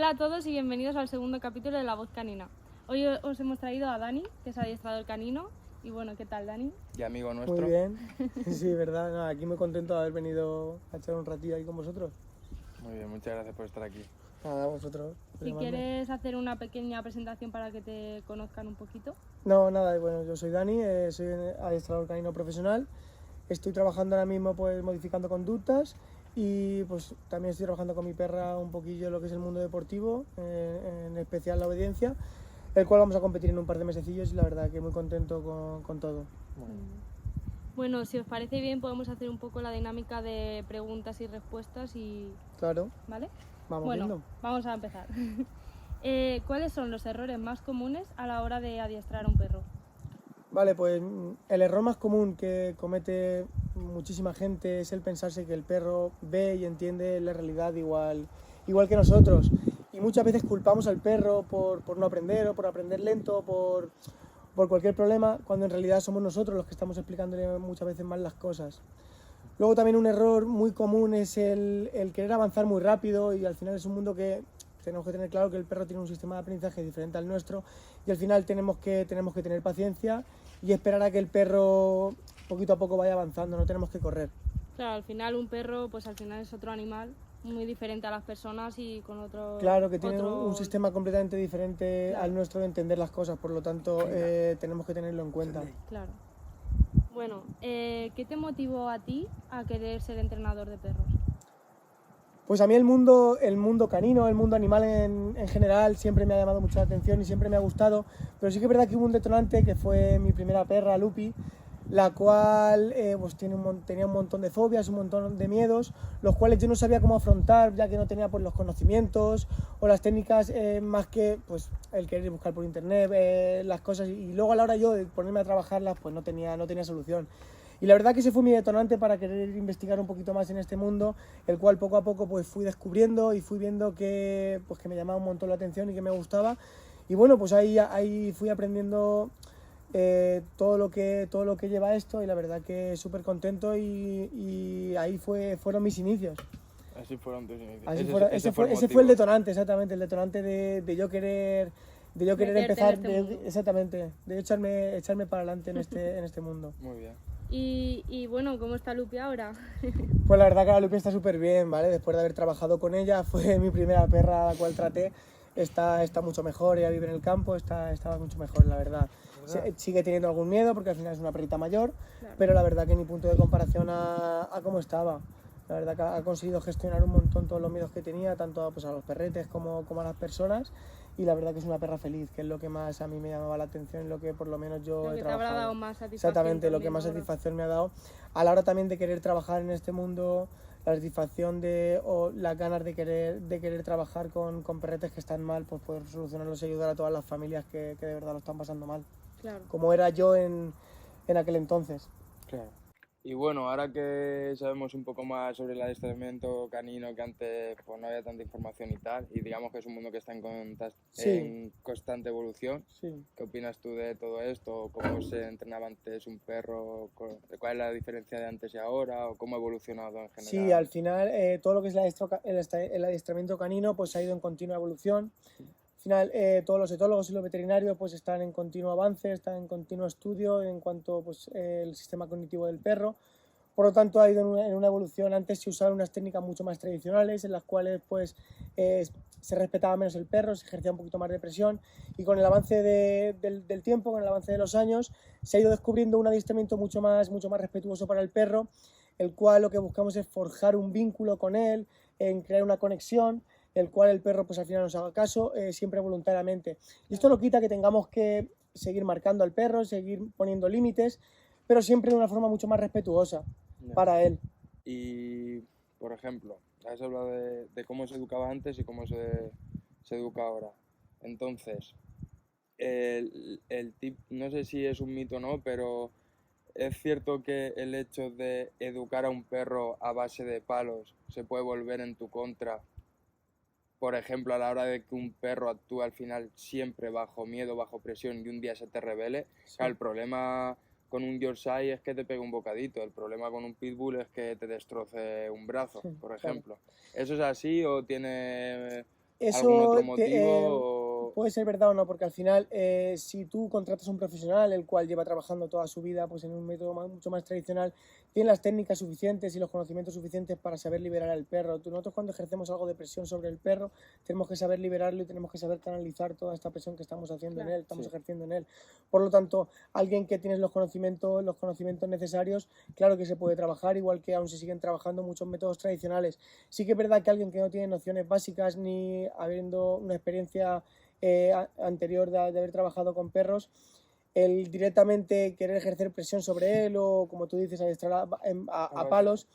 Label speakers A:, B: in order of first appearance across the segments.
A: Hola a todos y bienvenidos al segundo capítulo de La Voz Canina. Hoy os hemos traído a Dani, que es adiestrador canino. Y bueno, ¿qué tal, Dani?
B: Y amigo nuestro.
C: Muy bien, sí, verdad. No, aquí muy contento de haber venido a echar un ratillo ahí con vosotros.
B: Muy bien, muchas gracias por estar aquí.
C: Nada, vosotros.
A: Si quieres hacer una pequeña presentación para que te conozcan un poquito.
C: No, nada, bueno, yo soy Dani, soy adiestrador canino profesional. Estoy trabajando ahora mismo pues modificando conductas y pues también estoy trabajando con mi perra un poquillo lo que es el mundo deportivo, en especial la obediencia, el cual vamos a competir en un par de mesecillos y la verdad que muy contento con todo.
A: Bueno, si os parece bien podemos hacer un poco la dinámica de preguntas y respuestas y...
C: Claro.
A: ¿Vale?
C: Vamos
A: bueno,
C: viendo.
A: Vamos a empezar. ¿Cuáles son los errores más comunes a la hora de adiestrar a un perro?
C: Vale, pues el error más común que comete muchísima gente es el pensarse que el perro ve y entiende la realidad igual que nosotros. Y muchas veces culpamos al perro por no aprender o por aprender lento, por cualquier problema, cuando en realidad somos nosotros los que estamos explicándole muchas veces mal las cosas. Luego también un error muy común es el querer avanzar muy rápido y al final es un mundo que tenemos que tener claro que el perro tiene un sistema de aprendizaje diferente al nuestro y al final tenemos que tener paciencia y esperar a que el perro poquito a poco vaya avanzando, no tenemos que correr.
A: Claro, al final un perro pues al final es otro animal muy diferente a las personas y con otro...
C: Claro, que tiene un sistema completamente diferente al nuestro de entender las cosas, por lo tanto tenemos que tenerlo en cuenta.
A: Claro. Bueno, ¿qué te motivó a ti a querer ser entrenador de perros?
C: Pues a mí el mundo canino, el mundo animal en general siempre me ha llamado mucho la atención y siempre me ha gustado, pero sí que es verdad que hubo un detonante que fue mi primera perra, Lupi, la cual pues tenía un montón de fobias, un montón de miedos, los cuales yo no sabía cómo afrontar, ya que no tenía pues, los conocimientos o las técnicas más que pues, el querer buscar por internet las cosas y luego a la hora yo de ponerme a trabajarlas pues no tenía solución. Y la verdad que ese fue mi detonante para querer investigar un poquito más en este mundo, el cual poco a poco pues fui descubriendo y fui viendo que me llamaba un montón la atención y que me gustaba. Y bueno, pues ahí fui aprendiendo todo lo que lleva esto y la verdad que súper contento y ahí fueron mis inicios.
B: Así fueron tus inicios.
C: Ese fue el detonante, exactamente, el detonante de yo querer empezar, exactamente, de echarme para adelante en este mundo.
B: Muy bien.
A: Y bueno, ¿cómo está Lupi ahora?
C: Pues la verdad que la Lupi está súper bien, ¿vale? Después de haber trabajado con ella, fue mi primera perra a la cual traté, está mucho mejor, ella vive en el campo, está mucho mejor, la verdad. Sigue teniendo algún miedo porque al final es una perrita mayor, claro. Pero la verdad que ni punto de comparación a cómo estaba. La verdad que ha conseguido gestionar un montón todos los miedos que tenía, tanto pues, a los perretes como a las personas. Y la verdad que es una perra feliz, que es lo que más a mí me llamaba la atención, lo que por lo menos yo he trabajado. Lo que te habrá dado más satisfacción. Exactamente, lo que más satisfacción me ha dado. A la hora también de querer trabajar en este mundo, la satisfacción o las ganas de querer trabajar con perretes que están mal, pues poder solucionarlos y ayudar a todas las familias que de verdad lo están pasando mal. Claro. Como era yo en aquel entonces.
B: Claro. Y bueno, ahora que sabemos un poco más sobre el adiestramiento canino, que antes pues, no había tanta información y tal, y digamos que es un mundo que está en constante evolución, sí. ¿Qué opinas tú de todo esto? ¿Cómo se entrenaba antes un perro? ¿Cuál es la diferencia de antes y ahora? ¿O cómo ha evolucionado en general?
C: Sí, al final todo lo que es el adiestramiento canino pues, ha ido en continua evolución. Al final todos los etólogos y los veterinarios pues, están en continuo avance, están en continuo estudio en cuanto pues, el sistema cognitivo del perro. Por lo tanto, ha ido en una evolución. Antes se usaban unas técnicas mucho más tradicionales en las cuales pues, se respetaba menos el perro, se ejercía un poquito más de presión y con el avance del tiempo, con el avance de los años, se ha ido descubriendo un adiestramiento mucho más respetuoso para el perro, el cual lo que buscamos es forjar un vínculo con él, en crear una conexión, el cual el perro pues al final nos haga caso, siempre voluntariamente. Y esto no quita que tengamos que seguir marcando al perro, seguir poniendo límites, pero siempre de una forma mucho más respetuosa para él.
B: Y, por ejemplo, has hablado de cómo se educaba antes y cómo se educa ahora. Entonces, no sé si es un mito o no, pero es cierto que el hecho de educar a un perro a base de palos se puede volver en tu contra. Por ejemplo, a la hora de que un perro actúe al final siempre bajo miedo, bajo presión y un día se te revele. Sí. Claro, el problema con un Yorkshire es que te pegue un bocadito, el problema con un Pitbull es que te destroce un brazo, por ejemplo. Claro. ¿Eso es así o tiene algún otro
C: Eso puede ser verdad o no, porque al final, si tú contratas a un profesional, el cual lleva trabajando toda su vida pues, en un método mucho más tradicional, tiene las técnicas suficientes y los conocimientos suficientes para saber liberar al perro. Nosotros cuando ejercemos algo de presión sobre el perro, tenemos que saber liberarlo y tenemos que saber canalizar toda esta presión que estamos haciendo en él, estamos ejerciendo en él. Por lo tanto, alguien que tiene los conocimientos necesarios, claro que se puede trabajar, igual que aún se siguen trabajando muchos métodos tradicionales. Sí que es verdad que alguien que no tiene nociones básicas ni habiendo una experiencia anterior de haber trabajado con perros, el directamente querer ejercer presión sobre él o, como tú dices, adiestrar a palos,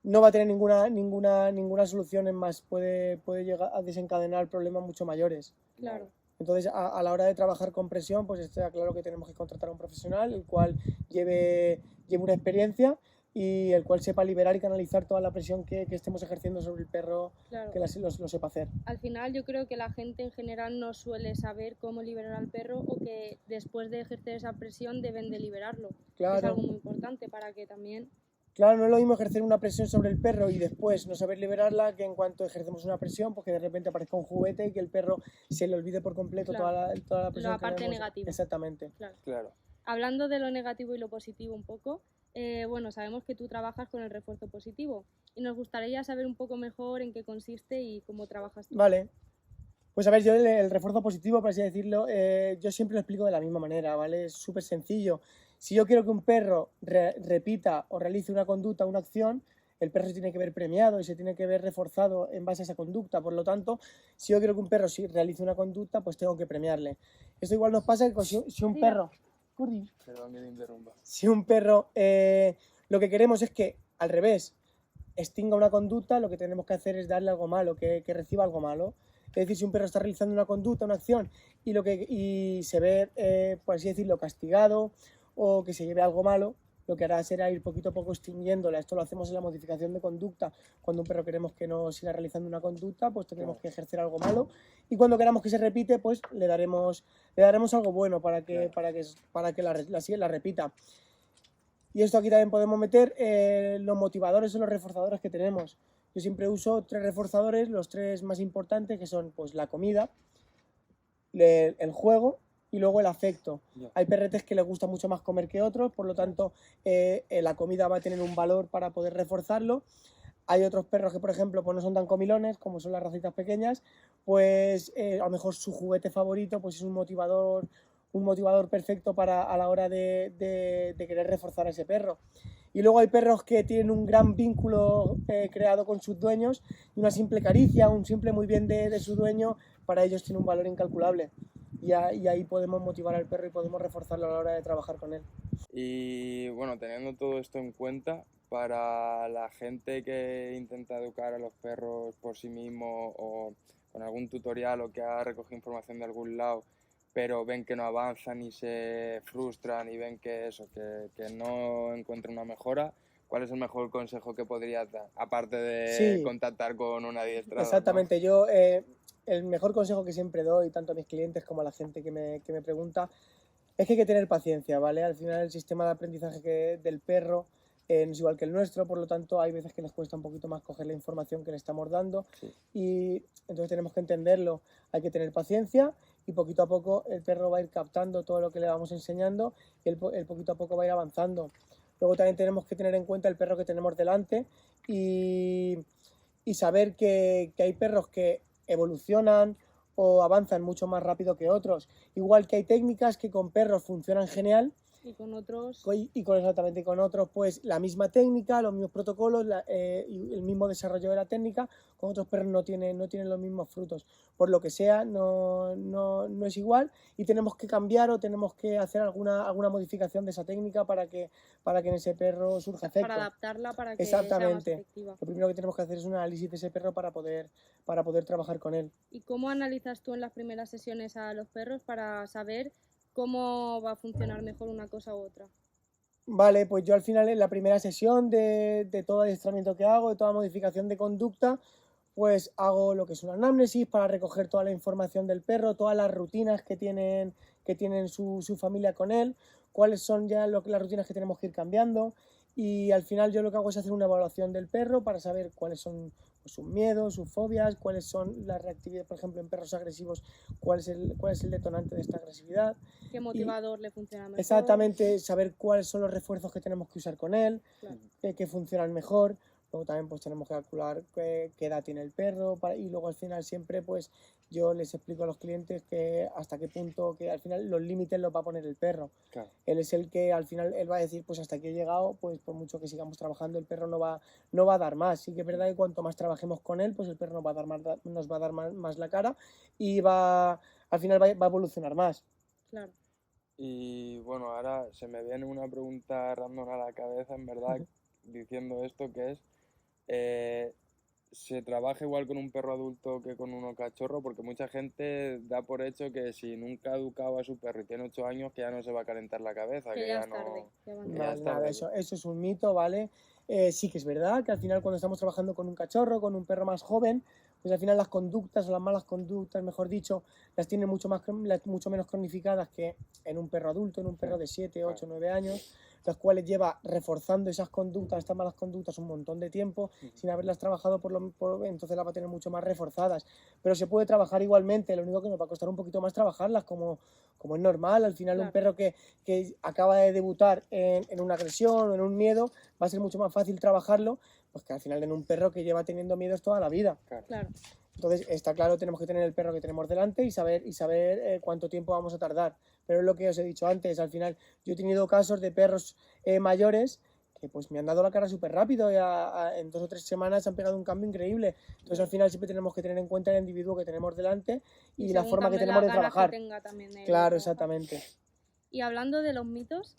C: no va a tener ninguna solución, en más, puede llegar a desencadenar problemas mucho mayores.
A: Claro.
C: Entonces, a la hora de trabajar con presión, pues está claro que tenemos que contratar a un profesional, el cual lleve una experiencia y el cual sepa liberar y canalizar toda la presión que estemos ejerciendo sobre el perro,
A: Claro.
C: que lo sepa hacer.
A: Al final yo creo que la gente en general no suele saber cómo liberar al perro o que después de ejercer esa presión deben de liberarlo.
C: Claro.
A: Es algo muy importante para que también...
C: Claro, no es lo mismo ejercer una presión sobre el perro y después no saber liberarla que en cuanto ejercemos una presión, pues que de repente aparezca un juguete y que el perro se le olvide por completo
A: Claro.
C: toda la presión.
A: La parte
C: que hemos...
A: negativa.
C: Exactamente.
B: Claro.
A: Hablando de lo negativo y lo positivo un poco, bueno, sabemos que tú trabajas con el refuerzo positivo y nos gustaría saber un poco mejor en qué consiste y cómo trabajas tú.
C: Vale. Pues a ver, yo el refuerzo positivo, por así decirlo, yo siempre lo explico de la misma manera, ¿vale? Es súper sencillo. Si yo quiero que un perro repita o realice una conducta, una acción, el perro se tiene que ver premiado y se tiene que ver reforzado en base a esa conducta. Por lo tanto, si yo quiero que un perro realice una conducta, pues tengo que premiarle. Esto igual nos pasa que si un perro...
B: Perdón que te interrumpa.
C: Si un perro lo que queremos es que, al revés, extinga una conducta, lo que tenemos que hacer es darle algo malo, que reciba algo malo. Es decir, si un perro está realizando una conducta, una acción, y se ve, por así decirlo, castigado o que se lleve algo malo, lo que hará será ir poquito a poco extinguiéndola. Esto lo hacemos en la modificación de conducta. Cuando un perro queremos que no siga realizando una conducta, pues tenemos que ejercer algo malo. Y cuando queramos que se repite, pues le daremos algo bueno para que la repita. Y esto aquí también podemos meter los motivadores o los reforzadores que tenemos. Yo siempre uso 3 reforzadores, los 3 más importantes, que son pues la comida, el juego y luego el afecto. Hay perretes que les gusta mucho más comer que otros, por lo tanto la comida va a tener un valor para poder reforzarlo. Hay otros perros que, por ejemplo, pues no son tan comilones, como son las racitas pequeñas, pues a lo mejor su juguete favorito pues es un motivador perfecto a la hora de querer reforzar a ese perro. Y luego hay perros que tienen un gran vínculo creado con sus dueños y una simple caricia, un simple muy bien de su dueño, para ellos tiene un valor incalculable. Y ahí podemos motivar al perro y podemos reforzarlo a la hora de trabajar con él.
B: Y bueno, teniendo todo esto en cuenta, para la gente que intenta educar a los perros por sí mismo o con algún tutorial o que ha recogido información de algún lado, pero ven que no avanzan y se frustran y ven que no encuentran una mejora, ¿cuál es el mejor consejo que podrías dar? Aparte de contactar con un adiestrador.
C: Exactamente,
B: ¿no?
C: yo el mejor consejo que siempre doy, tanto a mis clientes como a la gente que me pregunta, es que hay que tener paciencia, ¿vale? Al final el sistema de aprendizaje del perro no es igual que el nuestro, por lo tanto hay veces que les cuesta un poquito más coger la información que le estamos dando y entonces tenemos que entenderlo, hay que tener paciencia y poquito a poco el perro va a ir captando todo lo que le vamos enseñando y el poquito a poco va a ir avanzando. Luego también tenemos que tener en cuenta el perro que tenemos delante y saber que hay perros que evolucionan o avanzan mucho más rápido que otros. Igual que hay técnicas que con perros funcionan genial.
A: Y con otros...
C: Exactamente, con otros pues la misma técnica, los mismos protocolos y el mismo desarrollo de la técnica, con otros perros no tienen los mismos frutos. Por lo que sea, no es igual y tenemos que cambiar o tenemos que hacer alguna modificación de esa técnica para que en ese perro surja efecto.
A: Para adaptarla para que
C: sea más
A: efectiva.
C: Lo primero que tenemos que hacer es un análisis de ese perro para poder trabajar con él.
A: ¿Y cómo analizas tú en las primeras sesiones a los perros para saber cómo va a funcionar mejor una cosa u otra?
C: Vale, pues yo al final en la primera sesión de todo adiestramiento que hago, de toda modificación de conducta, pues hago lo que es una anamnesis para recoger toda la información del perro, todas las rutinas que tienen su familia con él, cuáles son ya las rutinas que tenemos que ir cambiando, y al final yo lo que hago es hacer una evaluación del perro para saber cuáles son pues, sus miedos, sus fobias, cuáles son las reactividades, por ejemplo, en perros agresivos, cuál es el detonante de esta agresividad.
A: ¿Qué motivador le funciona mejor?
C: Exactamente, saber cuáles son los refuerzos que tenemos que usar con él,
A: Claro.
C: que funcionan mejor. Luego también pues tenemos que calcular qué edad tiene el perro y luego al final siempre pues yo les explico a los clientes que hasta qué punto, que al final los límites los va a poner el perro.
B: Claro.
C: Él es el que al final él va a decir pues hasta aquí he llegado, pues por mucho que sigamos trabajando el perro no va a dar más. Sí que es verdad que cuanto más trabajemos con él pues el perro nos va a dar más la cara y al final va a evolucionar más.
A: Claro.
B: Y bueno, ahora se me viene una pregunta random a la cabeza, en verdad, diciendo esto, que es, ¿se trabaja igual con un perro adulto que con uno cachorro? Porque mucha gente da por hecho que si nunca ha educado a su perro y tiene 8 años, que ya no se va a calentar la cabeza,
A: Que
B: que
A: ya
B: ya
A: es tarde.
B: no...
A: Ya va a
B: que
A: entrar.
B: ya
C: Vale,
B: es
C: nada,
B: tarde.
C: eso es un mito, ¿vale? Sí que es verdad que al final cuando estamos trabajando con un cachorro, con un perro más joven, pues al final las conductas o las malas conductas, mejor dicho, las tienen mucho menos cronificadas que en un perro adulto, en un perro de 7, 8, 9 años, las cuales lleva reforzando esas conductas, estas malas conductas un montón de tiempo sin haberlas trabajado, entonces las va a tener mucho más reforzadas. Pero se puede trabajar igualmente, lo único que nos va a costar un poquito más trabajarlas, como es normal. Al final
A: Claro.
C: un perro que acaba de debutar en una agresión o en un miedo, va a ser mucho más fácil trabajarlo, pues que al final en un perro que lleva teniendo miedos toda la vida.
A: Claro.
C: Entonces, está claro, tenemos que tener el perro que tenemos delante y saber cuánto tiempo vamos a tardar. Pero es lo que os he dicho antes, al final yo he tenido casos de perros mayores que pues me han dado la cara súper rápido y en 2 o 3 semanas han pegado un cambio increíble. Entonces, al final siempre tenemos que tener en cuenta el individuo que tenemos delante y la
A: según
C: forma que
A: también
C: tenemos de
A: las ganas que
C: trabajar.
A: tenga también él de
C: Claro,
A: trabajar.
C: exactamente.
A: Y hablando de los mitos,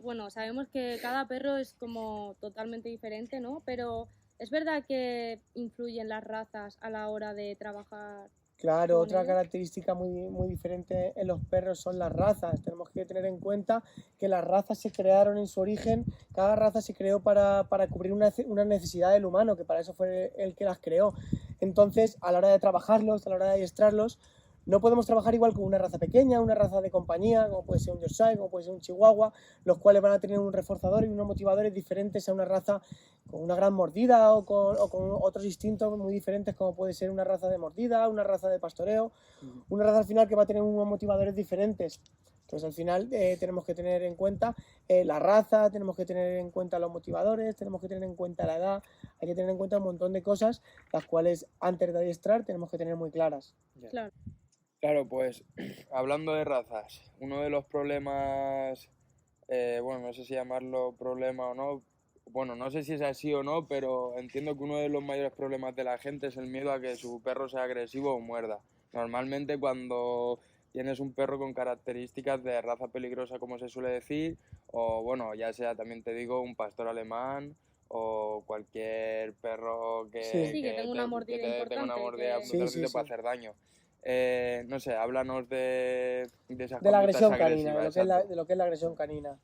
A: bueno, sabemos que cada perro es como totalmente diferente, ¿no? Pero ¿es verdad que influyen las razas a la hora de trabajar?
C: Claro,
A: con
C: otra
A: ellos?
C: característica muy diferente en los perros son las razas. Tenemos que tener en cuenta que las razas se crearon en su origen, cada raza se creó para cubrir una necesidad del humano, que para eso fue el que las creó. Entonces, a la hora de trabajarlos, a la hora de adiestrarlos, no podemos trabajar igual con una raza pequeña, una raza de compañía, como puede ser un Yorkshire, como puede ser un Chihuahua, los cuales van a tener un reforzador y unos motivadores diferentes a una raza con una gran mordida o con otros instintos muy diferentes, como puede ser una raza de mordida, una raza de pastoreo, una raza al final que va a tener unos motivadores diferentes. Entonces al final tenemos que tener en cuenta la raza, tenemos que tener en cuenta los motivadores, tenemos que tener en cuenta la edad, hay que tener en cuenta un montón de cosas, las cuales antes de adiestrar tenemos que tener muy claras.
A: Claro.
B: Claro, pues hablando de razas, uno de los problemas, bueno, no sé si llamarlo problema o no, bueno, no sé si es así o no, pero entiendo que uno de los mayores problemas de la gente es el miedo a que su perro sea agresivo o muerda. Normalmente cuando tienes un perro con características de raza peligrosa, como se suele decir, o bueno, ya sea, también te digo, un pastor alemán o cualquier perro que,
C: Sí,
A: que tenga una mordida
B: tenga una
A: importante,
B: mordida
A: que-
B: importante
C: Sí,
B: y te
C: sí,
B: pueda
C: sí.
B: hacer daño. No sé, háblanos de esas
C: De la
B: conductas
C: agresión canina,
B: agresivas,
C: de lo que es
B: exacto.
C: de lo que es la agresión canina.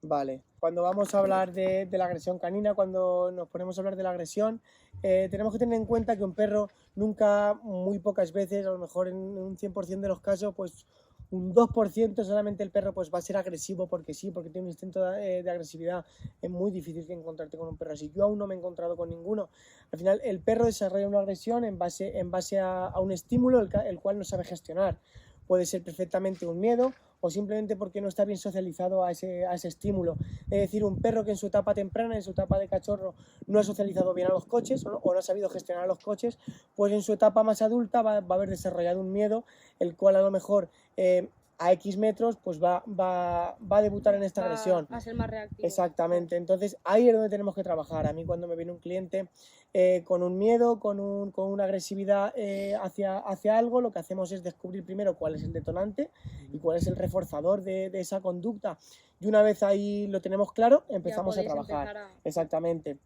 C: Vale. Cuando vamos a hablar de la agresión canina, cuando nos ponemos a hablar de la agresión, tenemos que tener en cuenta que un perro nunca, muy pocas veces, a lo mejor en un 100% de los casos, pues un 2% solamente el perro pues va a ser agresivo porque sí, porque tiene un instinto de agresividad. Es muy difícil que encontrarte con un perro así. Yo aún no me he encontrado con ninguno. Al final el perro desarrolla una agresión en base a un estímulo el cual no sabe gestionar. Puede ser perfectamente un miedo o simplemente porque no está bien socializado a ese estímulo. Es decir, un perro que en su etapa temprana, en su etapa de cachorro, no ha socializado bien a los coches o no ha sabido gestionar a los coches, pues en su etapa más adulta va a haber desarrollado un miedo, el cual a lo mejor a X metros pues va a debutar en esta agresión.
A: A ser más reactivo.
C: Exactamente, entonces ahí es donde tenemos que trabajar. A mí cuando me viene un cliente con un miedo, con una agresividad hacia algo, lo que hacemos es descubrir primero cuál es el detonante y cuál es el reforzador de esa conducta. Y una vez ahí lo tenemos claro, empezamos a
A: podéis
C: trabajar.
A: empezar a-
C: Exactamente,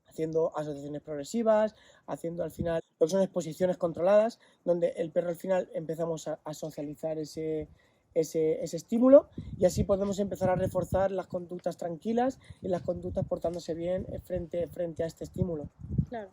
C: haciendo asociaciones progresivas, haciendo al final lo que son exposiciones controladas, donde el perro al final empezamos a socializar ese estímulo y así podemos empezar a reforzar las conductas tranquilas y las conductas portándose bien frente a este estímulo.
A: Claro.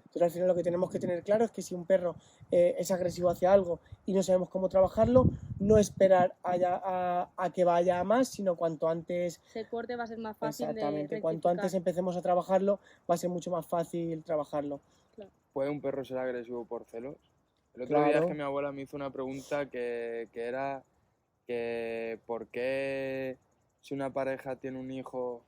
C: Entonces al final lo que tenemos que tener claro es que si un perro es agresivo hacia algo y no sabemos cómo trabajarlo, no esperar a que vaya a más, sino cuanto antes,
A: Se corte va a ser más fácil de
C: exactamente, cuanto antes
A: rectificar.
C: empecemos a trabajarlo, va a ser mucho más fácil trabajarlo.
A: Claro.
B: ¿Puede un perro ser agresivo por celos? El otro día es
C: Claro.
B: que mi abuela me hizo una pregunta que era que ¿por qué si una pareja tiene un hijo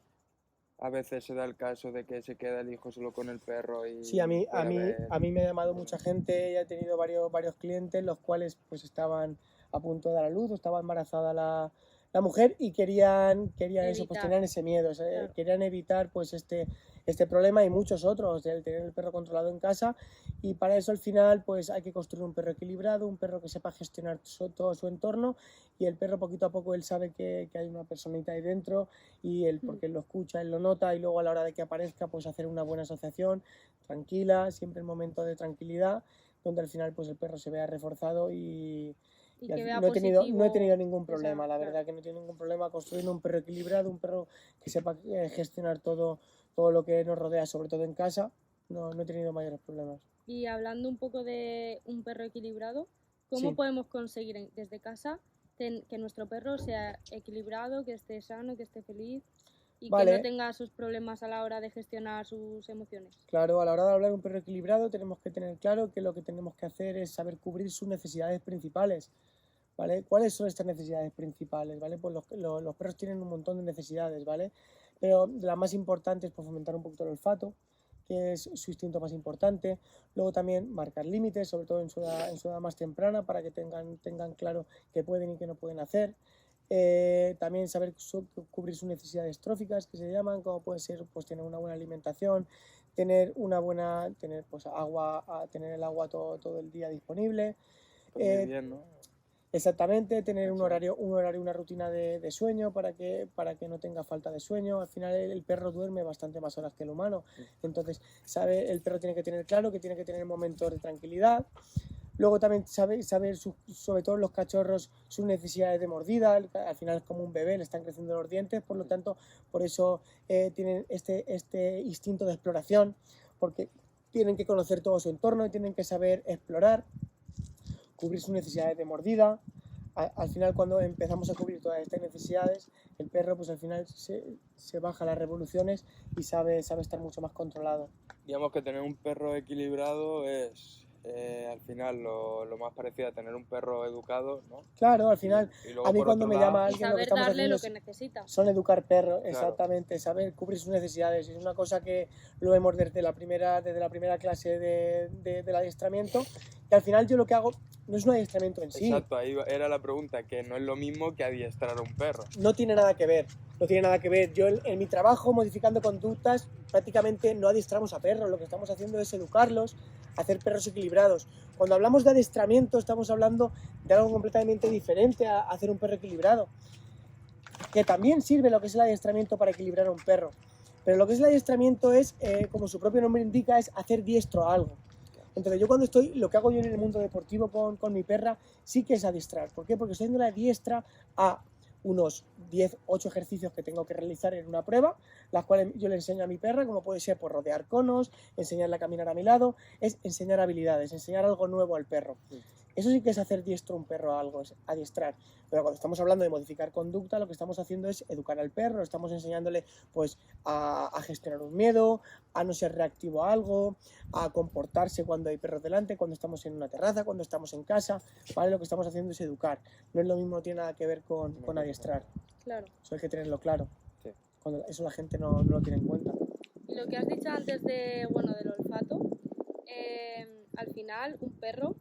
B: a veces se da el caso de que se queda el hijo solo con el perro y
C: Sí, a mí me ha llamado
B: problemas?
C: mucha gente, he tenido varios clientes, los cuales pues estaban a punto de dar a luz, o estaba embarazada la mujer y querían eso, pues
A: Evitar.
C: tenían ese miedo,
A: Claro.
C: querían evitar pues este problema y muchos otros, el tener el perro controlado en casa, y para eso al final pues hay que construir un perro equilibrado, un perro que sepa gestionar todo su entorno, y el perro poquito a poco él sabe que hay una personita ahí dentro, y él, porque él lo escucha, él lo nota, y luego a la hora de que aparezca pues hacer una buena asociación tranquila, siempre en momento de tranquilidad, donde al final pues el perro se vea reforzado y
A: que vea
C: no he tenido
A: positivo
C: ningún problema, la
A: claro.
C: verdad que no he tenido ningún problema construyendo un perro equilibrado, un perro que sepa gestionar todo lo que nos rodea, sobre todo en casa. No he tenido mayores problemas.
A: Y hablando un poco de un perro equilibrado, ¿cómo
C: Sí.
A: podemos conseguir desde casa que nuestro perro sea equilibrado, que esté sano, que esté feliz y que
C: Vale.
A: no tenga sus problemas a la hora de gestionar sus emociones?
C: Claro, a la hora de hablar de un perro equilibrado tenemos que tener claro que lo que tenemos que hacer es saber cubrir sus necesidades principales, ¿vale? ¿Cuáles son estas necesidades principales, ¿vale? Pues los perros tienen un montón de necesidades, ¿vale? Pero la más importante es, pues, fomentar un poquito el olfato, que es su instinto más importante. Luego también marcar límites, sobre todo en su edad más temprana, para que tengan claro qué pueden y qué no pueden hacer. También saber cubrir sus necesidades tróficas, que se llaman, como puede ser pues tener una buena alimentación, tener pues agua, tener el agua todo el día disponible.
B: Dormir bien, ¿no?
C: Exactamente, tener un
B: Exacto.
C: horario, una rutina de sueño para que no tenga falta de sueño. Al final el perro duerme bastante más horas que el humano. Entonces, el perro tiene que tener claro que tiene que tener momentos de tranquilidad. Luego también saber, sobre todo los cachorros, sus necesidades de mordida. Al final es como un bebé, le están creciendo los dientes, por lo tanto, por eso tienen este instinto de exploración, porque tienen que conocer todo su entorno y tienen que saber explorar, cubrir sus necesidades de mordida. Al final, cuando empezamos a cubrir todas estas necesidades, el perro pues al final se baja las revoluciones y sabe estar mucho más controlado.
B: Digamos que tener un perro equilibrado es al final lo más parecido a tener un perro educado, ¿no?
C: Claro, al final,
B: Y luego,
C: a mí
B: por
C: cuando
B: otro
C: me
B: lado,
C: llama
A: Y
C: alguien, lo que
A: saber
C: estamos
A: darle
C: haciendo
A: lo que necesita.
C: son educar perros,
B: claro,
C: exactamente, saber cubrir sus necesidades. Es una cosa que lo vemos desde la primera clase del adiestramiento, y al final yo lo que hago no es un adiestramiento en sí.
B: Exacto, ahí era la pregunta, que no es lo mismo que adiestrar a un perro.
C: No tiene nada que ver, no tiene nada que ver. Yo en mi trabajo, modificando conductas, prácticamente no adiestramos a perros, lo que estamos haciendo es educarlos, hacer perros equilibrados. Cuando hablamos de adiestramiento estamos hablando de algo completamente diferente a hacer un perro equilibrado, que también sirve lo que es el adiestramiento para equilibrar a un perro. Pero lo que es el adiestramiento es, como su propio nombre indica, es hacer diestro a algo. Entonces yo lo que hago yo en el mundo deportivo con mi perra, sí que es adiestrar. ¿Por qué? Porque estoy haciendo la diestra a unos 10, 8 ejercicios que tengo que realizar en una prueba, las cuales yo le enseño a mi perra, como puede ser por rodear conos, enseñarle a caminar a mi lado, es enseñar habilidades, enseñar algo nuevo al perro. Eso sí que es hacer diestro a un perro a algo, es adiestrar. Pero cuando estamos hablando de modificar conducta, lo que estamos haciendo es educar al perro, estamos enseñándole pues a gestionar un miedo, a no ser reactivo a algo, a comportarse cuando hay perros delante, cuando estamos en una terraza, cuando estamos en casa, ¿vale? Lo que estamos haciendo es educar. No es lo mismo, no tiene nada que ver con adiestrar.
A: Claro.
C: Eso hay que tenerlo claro.
B: Sí.
C: Cuando eso la gente no lo tiene en cuenta.
A: Y lo que has dicho antes del olfato, al final un perro,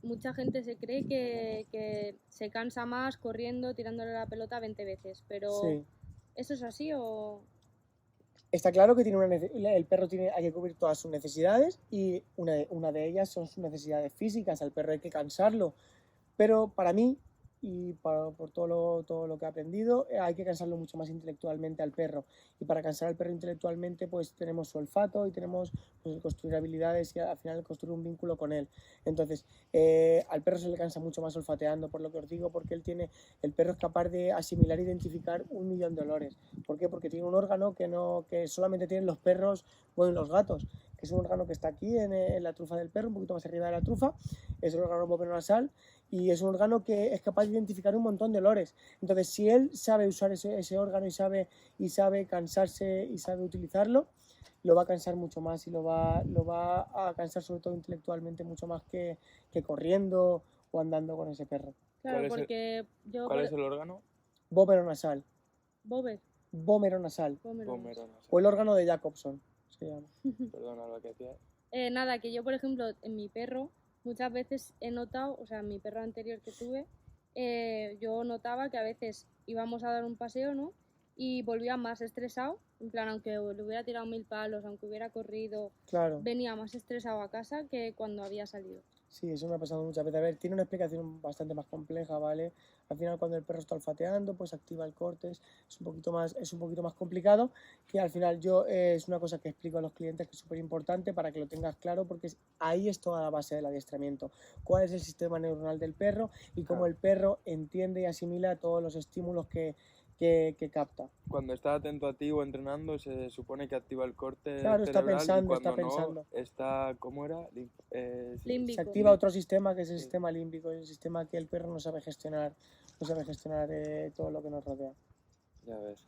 A: mucha gente se cree que se cansa más corriendo, tirándole la pelota 20 veces, pero
C: Sí.
A: ¿eso es así o...?
C: Está claro que el perro hay que cubrir todas sus necesidades, y una de ellas son sus necesidades físicas. Al perro hay que cansarlo. Pero para mí, por todo lo que ha aprendido, hay que cansarlo mucho más intelectualmente al perro. Y para cansar al perro intelectualmente, pues tenemos su olfato y tenemos pues, construir habilidades y al final construir un vínculo con él. Entonces, al perro se le cansa mucho más olfateando, por lo que os digo, porque el perro es capaz de asimilar e identificar 1.000.000 de olores. ¿Por qué? Porque tiene un órgano que solamente tienen los perros, bueno, y los gatos, que es un órgano que está aquí en la trufa del perro, un poquito más arriba de la trufa, es el órgano nasal y es un órgano que es capaz de identificar un montón de olores. Entonces, si él sabe usar ese órgano y sabe cansarse y sabe utilizarlo, lo va a cansar mucho más y lo va a cansar sobre todo intelectualmente mucho más que corriendo o andando con ese perro.
A: Claro, porque yo...
B: ¿Cuál es el órgano?
C: Vómero nasal.
A: Bober.
C: Vómero nasal.
A: Vómero.
C: O el órgano de Jacobson, se llama.
B: Perdona lo que decía.
A: Nada, que yo, por ejemplo, en mi perro, muchas veces he notado, o sea, en mi perro anterior que tuve, yo notaba que a veces íbamos a dar un paseo, ¿no? Y volvía más estresado, en plan, aunque le hubiera tirado 1000 palos, aunque hubiera corrido,
C: Claro.
A: venía más estresado a casa que cuando había salido.
C: Sí, eso me ha pasado muchas veces. A ver, tiene una explicación bastante más compleja, ¿vale? Al final, cuando el perro está olfateando, pues activa el córtex. Es un poquito más complicado, que al final yo es una cosa que explico a los clientes que es súper importante para que lo tengas claro, porque ahí es toda la base del adiestramiento. Cuál es el sistema neuronal del perro y cómo el perro entiende y asimila todos los estímulos que capta.
B: Cuando está atento a ti o entrenando, se supone que activa el corte
C: Claro, está
B: cerebral
C: pensando,
B: y cuando
C: está pensando.
B: no, está, ¿cómo era?
A: Límbico.
C: Se activa otro sistema que es el sistema límbico, el sistema que el perro no sabe gestionar todo lo que nos rodea.
B: Ya ves.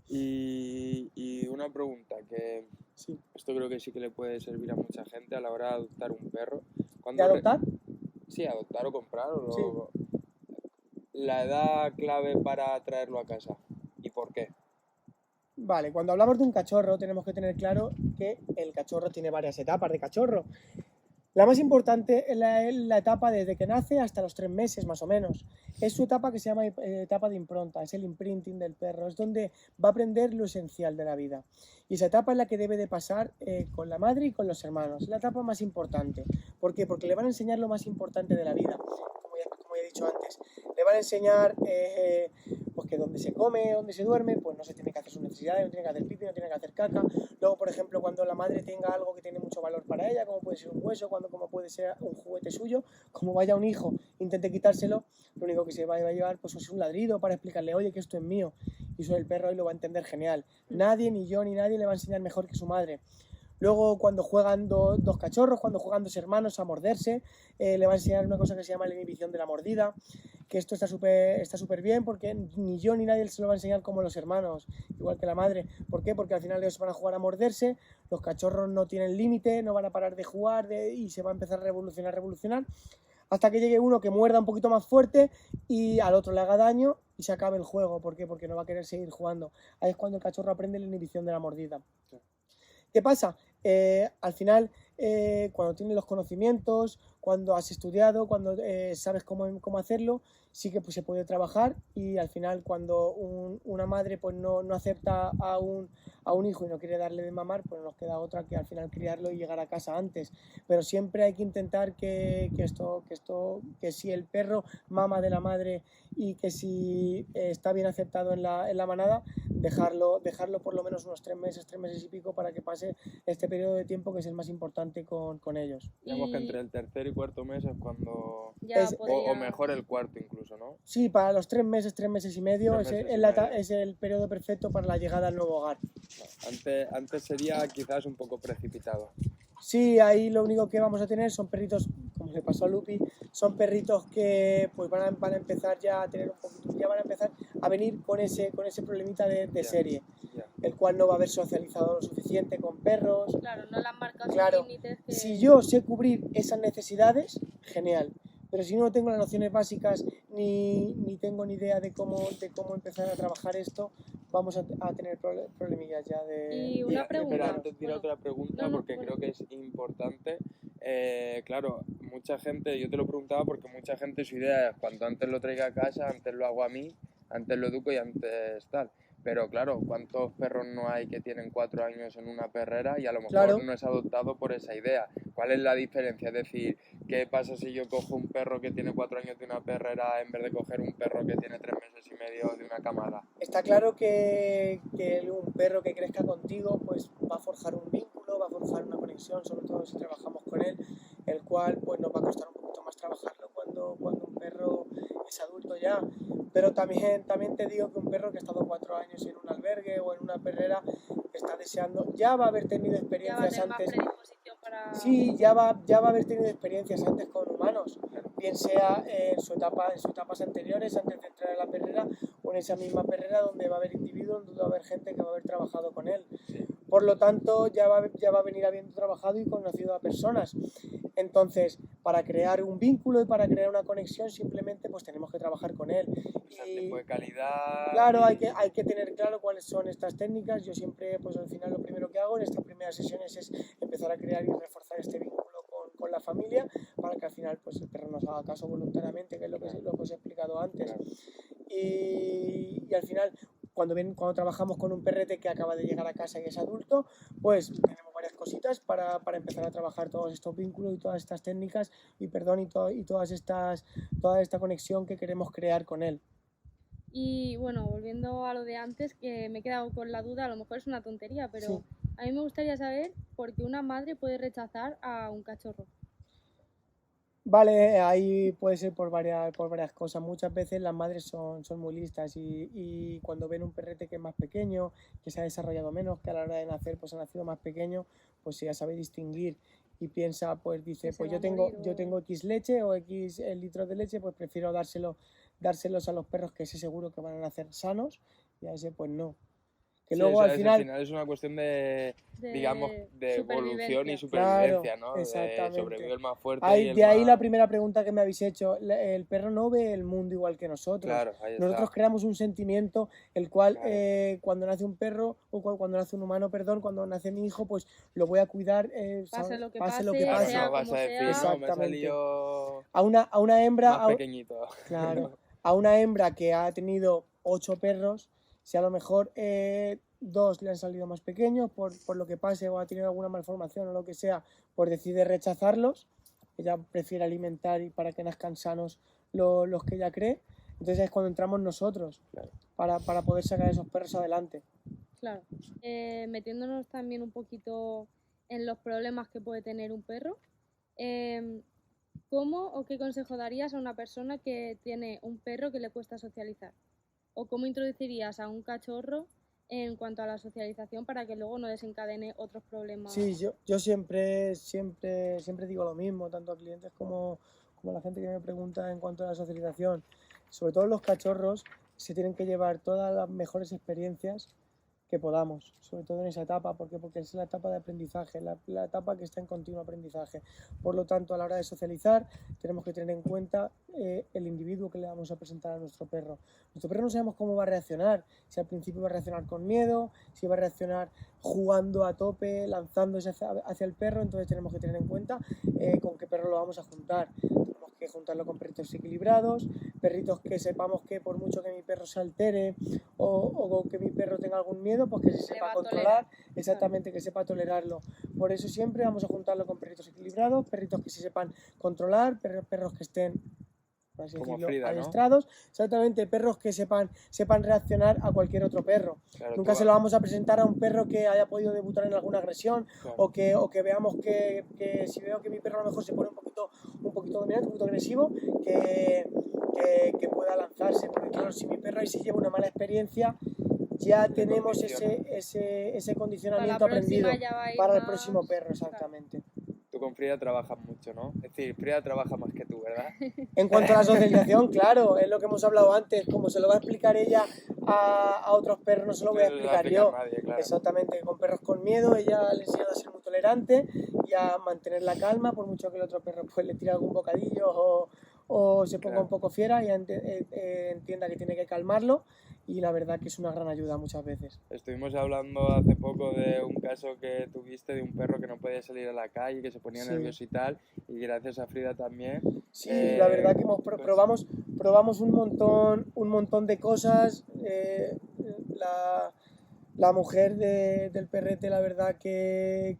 B: Y una pregunta, que
C: Sí.
B: esto creo que sí que le puede servir a mucha gente a la hora de adoptar un perro.
C: ¿De adoptar?
B: Sí, adoptar o comprar.
C: Sí.
B: La edad clave para traerlo a casa. ¿Y por qué?
C: Vale, cuando hablamos de un cachorro tenemos que tener claro que el cachorro tiene varias etapas de cachorro. La más importante es la etapa desde que nace hasta los 3 meses más o menos. Es su etapa que se llama etapa de impronta, es el imprinting del perro, es donde va a aprender lo esencial de la vida. Y esa etapa es la que debe de pasar con la madre y con los hermanos, es la etapa más importante. ¿Por qué? Porque le van a enseñar lo más importante de la vida, como ya he dicho antes. Le van a enseñar pues que donde se come, donde se duerme, pues no se tiene que hacer sus necesidades, no tiene que hacer pipi, no tiene que hacer caca. Luego, por ejemplo, cuando la madre tenga algo que tiene mucho valor para ella, como puede ser un hueso, como puede ser un juguete suyo, como vaya un hijo, intente quitárselo, lo único que se va a llevar pues es un ladrido para explicarle, oye, que esto es mío. Y eso el perro ahí lo va a entender genial. Nadie, ni yo, ni nadie le va a enseñar mejor que su madre. Luego, cuando juegan dos cachorros, cuando juegan dos hermanos a morderse, le va a enseñar una cosa que se llama la inhibición de la mordida, que esto está súper bien porque ni yo ni nadie se lo va a enseñar como los hermanos, igual que la madre. ¿Por qué? Porque al final ellos van a jugar a morderse, los cachorros no tienen límite, no van a parar de jugar y se va a empezar a revolucionar, hasta que llegue uno que muerda un poquito más fuerte y al otro le haga daño y se acabe el juego. ¿Por qué? Porque no va a querer seguir jugando. Ahí es cuando el cachorro aprende la inhibición de la mordida. ¿Qué pasa? Al final, cuando tienes los conocimientos, cuando has estudiado, cuando sabes cómo hacerlo, sí que pues, se puede trabajar y al final cuando una madre pues, no acepta a un hijo y no quiere darle de mamar, pues nos queda otra que al final criarlo y llegar a casa antes. Pero siempre hay que intentar que si el perro mama de la madre y que si está bien aceptado en la manada, dejarlo por lo menos unos 3 meses y pico para que pase este periodo de tiempo que es el más importante con ellos.
B: Digamos que entre el tercer y cuarto mes es cuando...
A: Ya
B: o mejor el cuarto incluso, ¿no?
C: Sí, para los 3 meses y medio es el periodo perfecto para la llegada al nuevo hogar.
B: Antes sería quizás un poco precipitado.
C: Sí, ahí lo único que vamos a tener son perritos, como le pasó a Lupi, son perritos que pues van a empezar ya a tener un poquito, ya van a empezar a venir con ese problemita de serie, el cual no va a haber socializado lo suficiente con perros.
A: Claro, no le han marcado
C: Claro,
A: límites que...
C: si yo sé cubrir esas necesidades, genial. Pero si no tengo las nociones básicas ni tengo ni idea de cómo empezar a trabajar esto, vamos a tener problemillas ya de...
A: Y una pregunta.
B: Pero antes de otra pregunta, porque creo que es importante. Claro, mucha gente, yo te lo preguntaba porque mucha gente su idea es cuanto antes lo traiga a casa, antes lo hago a mí, antes lo educo y antes tal. Pero claro, ¿cuántos perros no hay que tienen 4 años en una perrera y a lo mejor
C: Claro.
B: no es adoptado por esa idea? ¿Cuál es la diferencia? Es decir, ¿qué pasa si yo cojo un perro que tiene 4 años de una perrera en vez de coger un perro que tiene 3 meses y medio de una camada?
C: Está claro que un perro que crezca contigo pues va a forjar un vínculo, va a forjar una conexión, sobre todo si trabajamos con él, el cual pues nos va a costar un poquito más trabajarlo cuando un perro es adulto ya. Pero también te digo que un perro que ha estado 4 años en un albergue o en una perrera está deseando, ya va a haber tenido
A: Ya va a
C: experiencias
A: tener más
C: antes.
A: predisposición para...
C: Sí, ya va a haber tenido experiencias antes con humanos, bien sea en sus etapas anteriores, antes de entrar a la perrera, o en esa misma perrera donde va a haber individuos, donde va a haber gente que va a haber trabajado con él. Por lo tanto, ya va a venir habiendo trabajado y conocido a personas. Entonces, para crear un vínculo y para crear una conexión, simplemente pues tenemos que trabajar con él.
B: O sea, tiempo de calidad.
C: Claro, hay que tener claro cuáles son estas técnicas. Yo siempre, pues al final lo primero que hago en estas primeras sesiones es empezar a crear y reforzar este vínculo con la familia para que al final pues el perro nos haga caso voluntariamente, que es lo que os he explicado antes. Y al final, cuando trabajamos con un perrete que acaba de llegar a casa y es adulto, pues tenemos varias cositas para empezar a trabajar todos estos vínculos y todas estas técnicas y toda esta conexión que queremos crear con él.
A: Y bueno, volviendo a lo de antes, que me he quedado con la duda, a lo mejor es una tontería, pero
C: Sí.
A: a mí me gustaría saber por qué una madre puede rechazar a un cachorro.
C: Vale, ahí puede ser por varias cosas. Muchas veces las madres son muy listas y cuando ven un perrete que es más pequeño, que se ha desarrollado menos, que a la hora de nacer pues ha nacido más pequeño, pues ya sabe distinguir y piensa, pues dice,
A: Que se
C: pues
A: va a
C: yo tengo X leche o X litros de leche, pues prefiero dárselos a los perros que sé seguro que van a nacer sanos y a ese pues no. Que
B: Sí,
C: luego
B: o
C: al
B: sea,
C: final...
B: es una cuestión de digamos, de evolución y
A: supervivencia.
B: supervivencia,
C: Claro,
B: ¿no? De
C: exactamente.
B: sobrevive el más fuerte y el
C: De ahí
B: más...
C: la primera pregunta que me habéis hecho. El perro no ve el mundo igual que nosotros.
B: Claro, ahí
C: Nosotros
B: está.
C: creamos un sentimiento, el cual
B: Claro.
C: cuando nace un perro, o cuando nace un humano, perdón, cuando nace mi hijo, pues lo voy a cuidar,
A: Pase lo que
C: pase lo
A: pase,
C: que
B: Claro,
C: pase.
A: sea
B: no vas
A: como
B: a decir,
A: sea.
B: no, me ha
C: Exactamente.
B: salido
C: A una hembra,
B: más pequeñito.
C: claro, a una hembra que ha tenido 8 perros, si a lo mejor 2 le han salido más pequeños por lo que pase o ha tenido alguna malformación o lo que sea, pues decide rechazarlos. Ella prefiere alimentar y para que nazcan sanos los que ella cree. Entonces es cuando entramos nosotros
B: Claro.
C: para poder sacar a esos perros adelante.
A: Claro. Metiéndonos también un poquito en los problemas que puede tener un perro, ¿cómo o qué consejo darías a una persona que tiene un perro que le cuesta socializar? ¿O cómo introducirías a un cachorro en cuanto a la socialización para que luego no desencadene otros problemas?
C: Sí, yo siempre digo lo mismo, tanto a clientes como a la gente que me pregunta en cuanto a la socialización. Sobre todo los cachorros se tienen que llevar todas las mejores experiencias que podamos, sobre todo en esa etapa, porque es la etapa de aprendizaje, la etapa que está en continuo aprendizaje. Por lo tanto, a la hora de socializar, tenemos que tener en cuenta el individuo que le vamos a presentar a nuestro perro. Nuestro perro no sabemos cómo va a reaccionar, si al principio va a reaccionar con miedo, si va a reaccionar jugando a tope, lanzándose hacia el perro, entonces tenemos que tener en cuenta con qué perro lo vamos a juntar. Tenemos que juntarlo con perritos equilibrados, perritos que sepamos que por mucho que mi perro se altere o que mi perro tenga algún miedo, pues que se sepa controlar, exactamente, que sepa tolerarlo. Por eso siempre vamos a juntarlo con perritos equilibrados, perritos que se sepan controlar, perros que estén, por así
B: Como
C: decirlo,
B: Frida, ¿no?
C: adiestrados, exactamente, perros que sepan reaccionar a cualquier otro perro.
B: Claro,
C: Nunca se lo vamos a presentar a un perro que haya podido debutar en alguna agresión,
B: claro.
C: o que veamos que si veo que mi perro a lo mejor se pone un poquito dominante, un poquito agresivo, que pueda lanzarse, porque claro, si mi perro ahí se lleva una mala experiencia, ya tenemos ese condicionamiento aprendido para el próximo perro, exactamente.
B: Tú con Frida trabajas mucho, ¿no? Es decir, Frida trabaja más que tú, ¿verdad?
C: En cuanto a la socialización, claro, es lo que hemos hablado antes, como se lo va a explicar ella a otros perros, no se lo voy a explicar yo.
B: Nadie, claro.
C: Exactamente, con perros con miedo, ella le enseña a ser muy tolerante y a mantener la calma, por mucho que el otro perro pues le tire algún bocadillo o se ponga un poco fiera y entienda que tiene que calmarlo, y la verdad que es una gran ayuda muchas veces.
B: Estuvimos hablando hace poco de un caso que tuviste de un perro que no podía salir a la calle, que se ponía nervioso y tal, y gracias a Frida también.
C: Sí, la verdad que probamos un montón de cosas. la mujer del perrete, la verdad que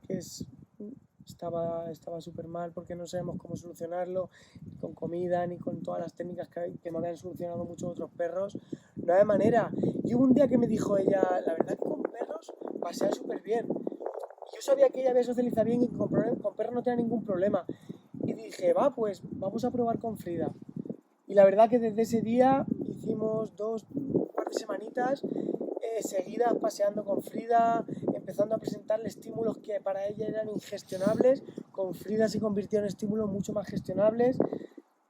C: estaba súper mal porque no sabemos cómo solucionarlo, ni con comida, ni con todas las técnicas que me habían solucionado muchos otros perros. No hay manera. Y hubo un día que me dijo ella, la verdad que con perros pasea súper bien. Y yo sabía que ella había socializado bien y con perros no tenía ningún problema. Y dije, pues vamos a probar con Frida. Y la verdad que desde ese día hicimos un par de semanitas seguidas paseando con Frida, empezando a presentarle estímulos que para ella eran ingestionables. Con Frida se convirtió en estímulos mucho más gestionables.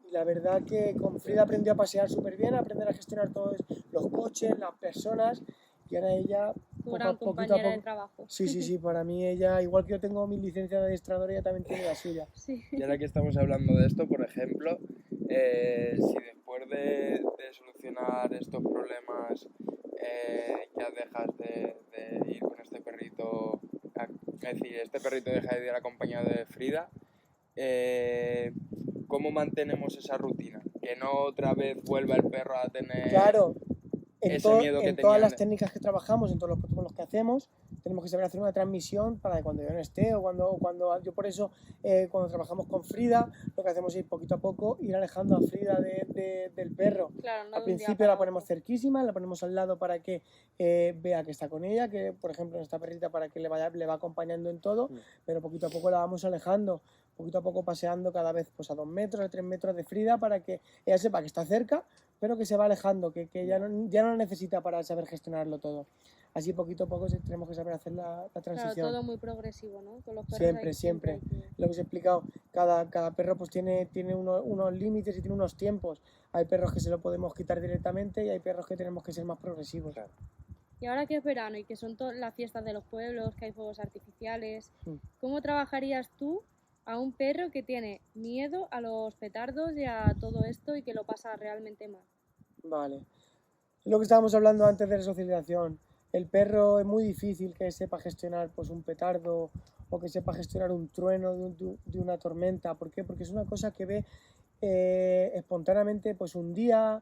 C: Y la verdad que con Frida aprendió a pasear súper bien, a aprender a gestionar todos los coches, las personas. Y ahora ella,
A: Tu gran compañera de trabajo.
C: Sí, para mí ella, igual que yo tengo mi licencia de adestrador, ella también tiene la suya.
A: Sí.
B: Y ahora que estamos hablando de esto, por ejemplo, si después de solucionar estos problemas ya dejas de ir con este perrito, es decir, este perrito deja de ir acompañado de Frida, ¿cómo mantenemos esa rutina? Que no otra vez vuelva el perro a tener...
C: Claro.
B: ese miedo que
C: en todas
B: tenían
C: las técnicas que trabajamos, en todos los protocolos que hacemos, tenemos que saber hacer una transmisión para que cuando yo no esté o cuando yo por eso cuando trabajamos con Frida lo que hacemos es poquito a poco ir alejando a Frida del perro.
A: Claro, no
C: Al principio la ponemos cerquísima, la ponemos al lado para que vea que está con ella, que por ejemplo en esta perrita para que le va acompañando en todo, pero poquito a poco la vamos alejando, poquito a poco paseando cada vez pues a 2 metros, a 3 metros de Frida para que ella sepa que está cerca, pero que se va alejando, que ya no lo necesita para saber gestionarlo todo. Así poquito a poco tenemos que saber hacer la transición.
A: Claro, todo muy progresivo, ¿no? Con los perros
C: Siempre. Lo que os he explicado, cada perro pues tiene unos límites y tiene unos tiempos. Hay perros que se lo podemos quitar directamente y hay perros que tenemos que ser más progresivos.
B: Claro.
A: Y ahora que es verano y que son las fiestas de los pueblos, que hay fuegos artificiales, ¿cómo trabajarías tú a un perro que tiene miedo a los petardos y a todo esto y que lo pasa realmente mal?
C: Vale. Lo que estábamos hablando antes de la socialización. El perro es muy difícil que sepa gestionar pues, un petardo o que sepa gestionar un trueno de una tormenta. ¿Por qué? Porque es una cosa que ve espontáneamente pues, un día,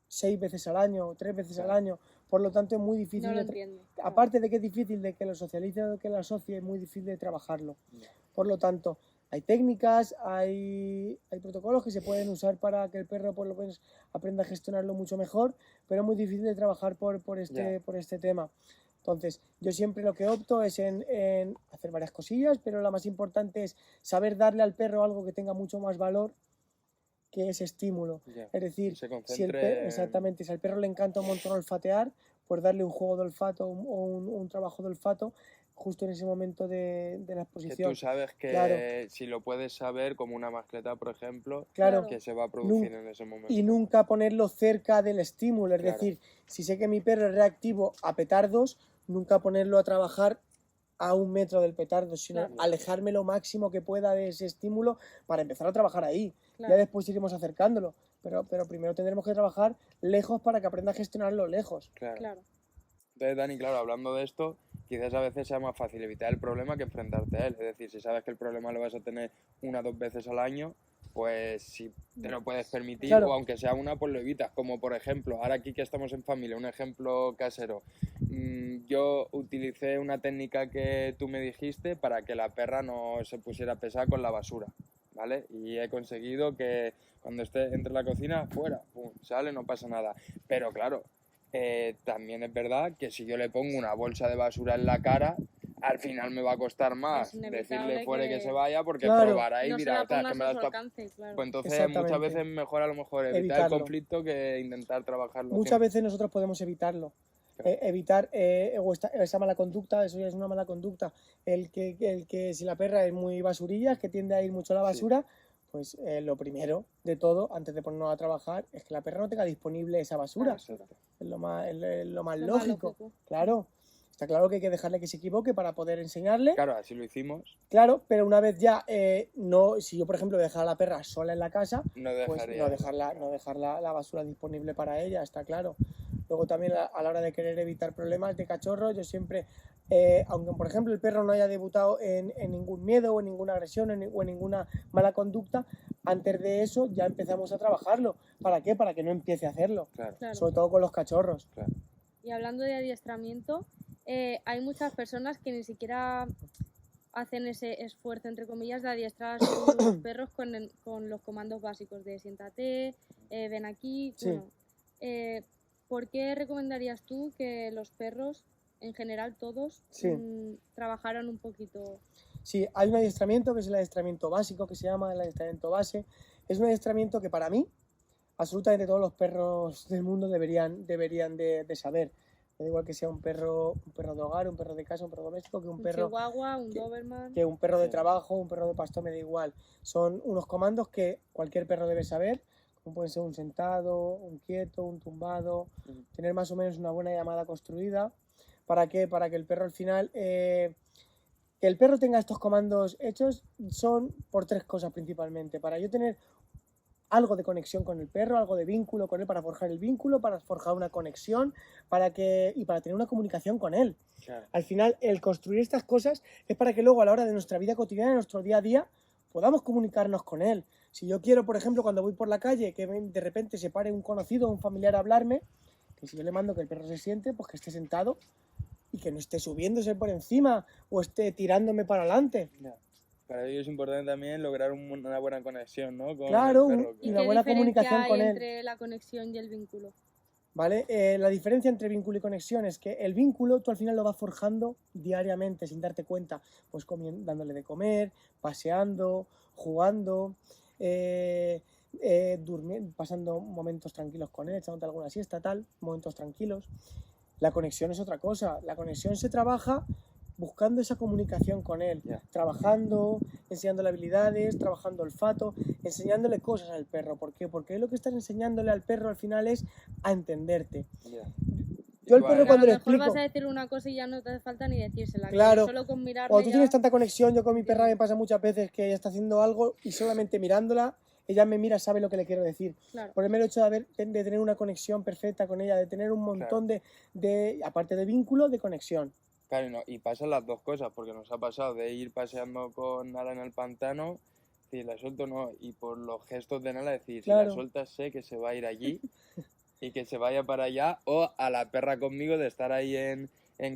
C: 6 veces al año, 3 veces al año. Por lo tanto, es muy difícil.
A: No lo entiendo.
C: Aparte de que es difícil de que lo socialice o de que lo asocie, es muy difícil de trabajarlo. Por lo tanto, hay técnicas, hay protocolos que se pueden usar para que el perro por lo menos aprenda a gestionarlo mucho mejor, pero es muy difícil de trabajar por este tema. Entonces, yo siempre lo que opto es en hacer varias cosillas, pero la más importante es saber darle al perro algo que tenga mucho más valor que ese estímulo. Es decir, exactamente, si al perro le encanta un montón olfatear, pues darle un juego de olfato o un trabajo de olfato justo en ese momento de la exposición.
B: Que tú sabes que si lo puedes saber, como una mascleta, por ejemplo, que se va a producir en ese momento.
C: Y nunca ponerlo cerca del estímulo, es decir, si sé que mi perro es reactivo a petardos, nunca ponerlo a trabajar a 1 metro del petardo, sino alejarme lo máximo que pueda de ese estímulo para empezar a trabajar ahí. Ya después iremos acercándolo, pero primero tendremos que trabajar lejos para que aprenda a gestionarlo lejos.
A: Claro.
B: Entonces, Dani, claro, hablando de esto, quizás a veces sea más fácil evitar el problema que enfrentarte a él. Es decir, si sabes que el problema lo vas a tener 1 o 2 veces al año, pues si te lo puedes permitir, o aunque sea una, pues lo evitas. Como por ejemplo, ahora aquí que estamos en familia, un ejemplo casero. Yo utilicé una técnica que tú me dijiste para que la perra no se pusiera pesada con la basura, ¿vale? Y he conseguido que cuando esté entre la cocina, fuera, pum, sale, no pasa nada. Pero claro, también es verdad que si yo le pongo una bolsa de basura en la cara, al final me va a costar más decirle fuera que se vaya, porque probará y dirá, que me la está... Pues entonces muchas veces mejor a lo mejor evitar el conflicto que intentar trabajarlo.
C: Muchas veces nosotros podemos evitarlo. Evitar esa mala conducta, eso ya es una mala conducta. El que si la perra es muy basurilla, que tiende a ir mucho a la basura, pues lo primero de todo, antes de ponernos a trabajar, es que la perra no tenga disponible esa basura. Es lo más lógico. Claro. Está claro que hay que dejarle que se equivoque para poder enseñarle.
B: Claro, así lo hicimos.
C: Claro, pero una vez ya, si yo por ejemplo dejara a la perra sola en la casa, pues no dejar la basura disponible para ella, está claro. Luego también a la hora de querer evitar problemas de cachorro, yo siempre, aunque por ejemplo el perro no haya debutado en ningún miedo o en ninguna agresión o en ninguna mala conducta, antes de eso ya empezamos a trabajarlo. ¿Para qué? Para que no empiece a hacerlo.
B: Claro.
C: Sobre todo con los cachorros.
B: Claro.
A: Y hablando de adiestramiento, hay muchas personas que ni siquiera hacen ese esfuerzo, entre comillas, de adiestrar a sus perros con los comandos básicos de siéntate, ven aquí.
C: Sí.
A: Bueno, ¿por qué recomendarías tú que los perros, en general todos,
C: Sí.
A: trabajaran un poquito?
C: Sí, hay un adiestramiento que es el adiestramiento básico, que se llama el adiestramiento base. Es un adiestramiento que para mí, absolutamente todos los perros del mundo deberían de saber. Da igual que sea un perro de hogar, un perro de casa, un perro doméstico, que un perro...
A: Chihuahua, un Doberman.
C: Que un perro de trabajo, un perro de pastor, me da igual. Son unos comandos que cualquier perro debe saber, como pueden ser un sentado, un quieto, un tumbado, tener más o menos una buena llamada construida. ¿Para qué? Para que el perro al final... que el perro tenga estos comandos hechos son por 3 cosas principalmente. Para yo tener algo de conexión con el perro, algo de vínculo con él, para forjar el vínculo, para forjar una conexión y para tener una comunicación con él.
B: Claro.
C: Al final, el construir estas cosas es para que luego a la hora de nuestra vida cotidiana, de nuestro día a día, podamos comunicarnos con él. Si yo quiero, por ejemplo, cuando voy por la calle, que de repente se pare un conocido o un familiar a hablarme, que si yo le mando que el perro se siente, pues que esté sentado y que no esté subiéndose por encima o esté tirándome para adelante.
B: Ya. Para ello es importante también lograr una buena conexión, ¿no? Con
C: Claro,
B: el perro.
C: y
A: ¿Y
C: una
A: qué
C: buena
A: diferencia
C: comunicación
A: hay
C: con él.
A: entre la conexión y el vínculo?
C: ¿Vale? La diferencia entre vínculo y conexión es que el vínculo tú al final lo vas forjando diariamente sin darte cuenta, pues dándole de comer, paseando, jugando, durmiendo, pasando momentos tranquilos con él, echándote alguna siesta, tal, momentos tranquilos. La conexión es otra cosa, la conexión se trabaja buscando esa comunicación con él,
B: Ya.
C: trabajando, enseñándole habilidades, trabajando olfato, enseñándole cosas al perro. ¿Por qué? Porque lo que estás enseñándole al perro al final es a entenderte.
B: Ya.
C: Yo al
B: Igual,
C: perro
A: Pero a
C: cuando
A: lo
C: le
A: mejor
C: explico...
A: vas a decir una cosa y ya no te hace falta ni decírsela. que
C: Claro.
A: Solo con mirarle
C: Cuando tú
A: ya...
C: tienes tanta conexión, yo con mi perra
A: Entiendo.
C: me pasa muchas veces que ella está haciendo algo y solamente mirándola, ella me mira, sabe lo que le quiero decir.
A: Claro.
C: Por el mero hecho de tener una conexión perfecta con ella, de tener un montón aparte de vínculo, de conexión.
B: Claro, y pasan las dos cosas, porque nos ha pasado de ir paseando con Nala en el pantano, si la suelto no, y por los gestos de Nala decir, si
C: Claro.
B: la sueltas sé que se va a ir allí y que se vaya para allá, o a la perra conmigo de estar ahí en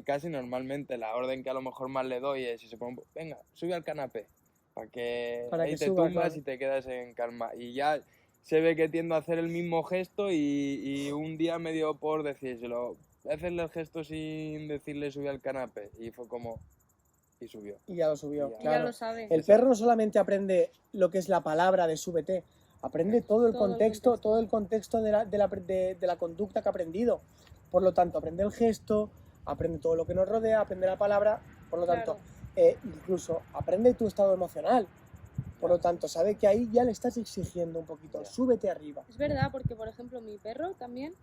B: casa y normalmente la orden que a lo mejor más le doy es, si se pone, venga, sube al canapé, para que
C: Para
B: ahí
C: que
B: te
C: suba,
B: tumbas
C: claro.
B: y te quedas en calma. Y ya se ve que tiendo a hacer el mismo gesto y un día me dio por decírselo, hacerle el gesto sin decirle sube al canapé, y fue como, y subió.
C: Y ya lo subió,
B: Y ya.
A: Y
C: claro.
A: ya lo sabe.
C: El perro no solamente aprende lo que es la palabra de súbete, aprende todo el contexto de la conducta que ha aprendido. Por lo tanto, aprende el gesto, aprende todo lo que nos rodea, aprende la palabra, por lo tanto, incluso aprende tu estado emocional. Por lo tanto, sabe que ahí ya le estás exigiendo un poquito, súbete arriba.
A: Es verdad, porque por ejemplo mi perro también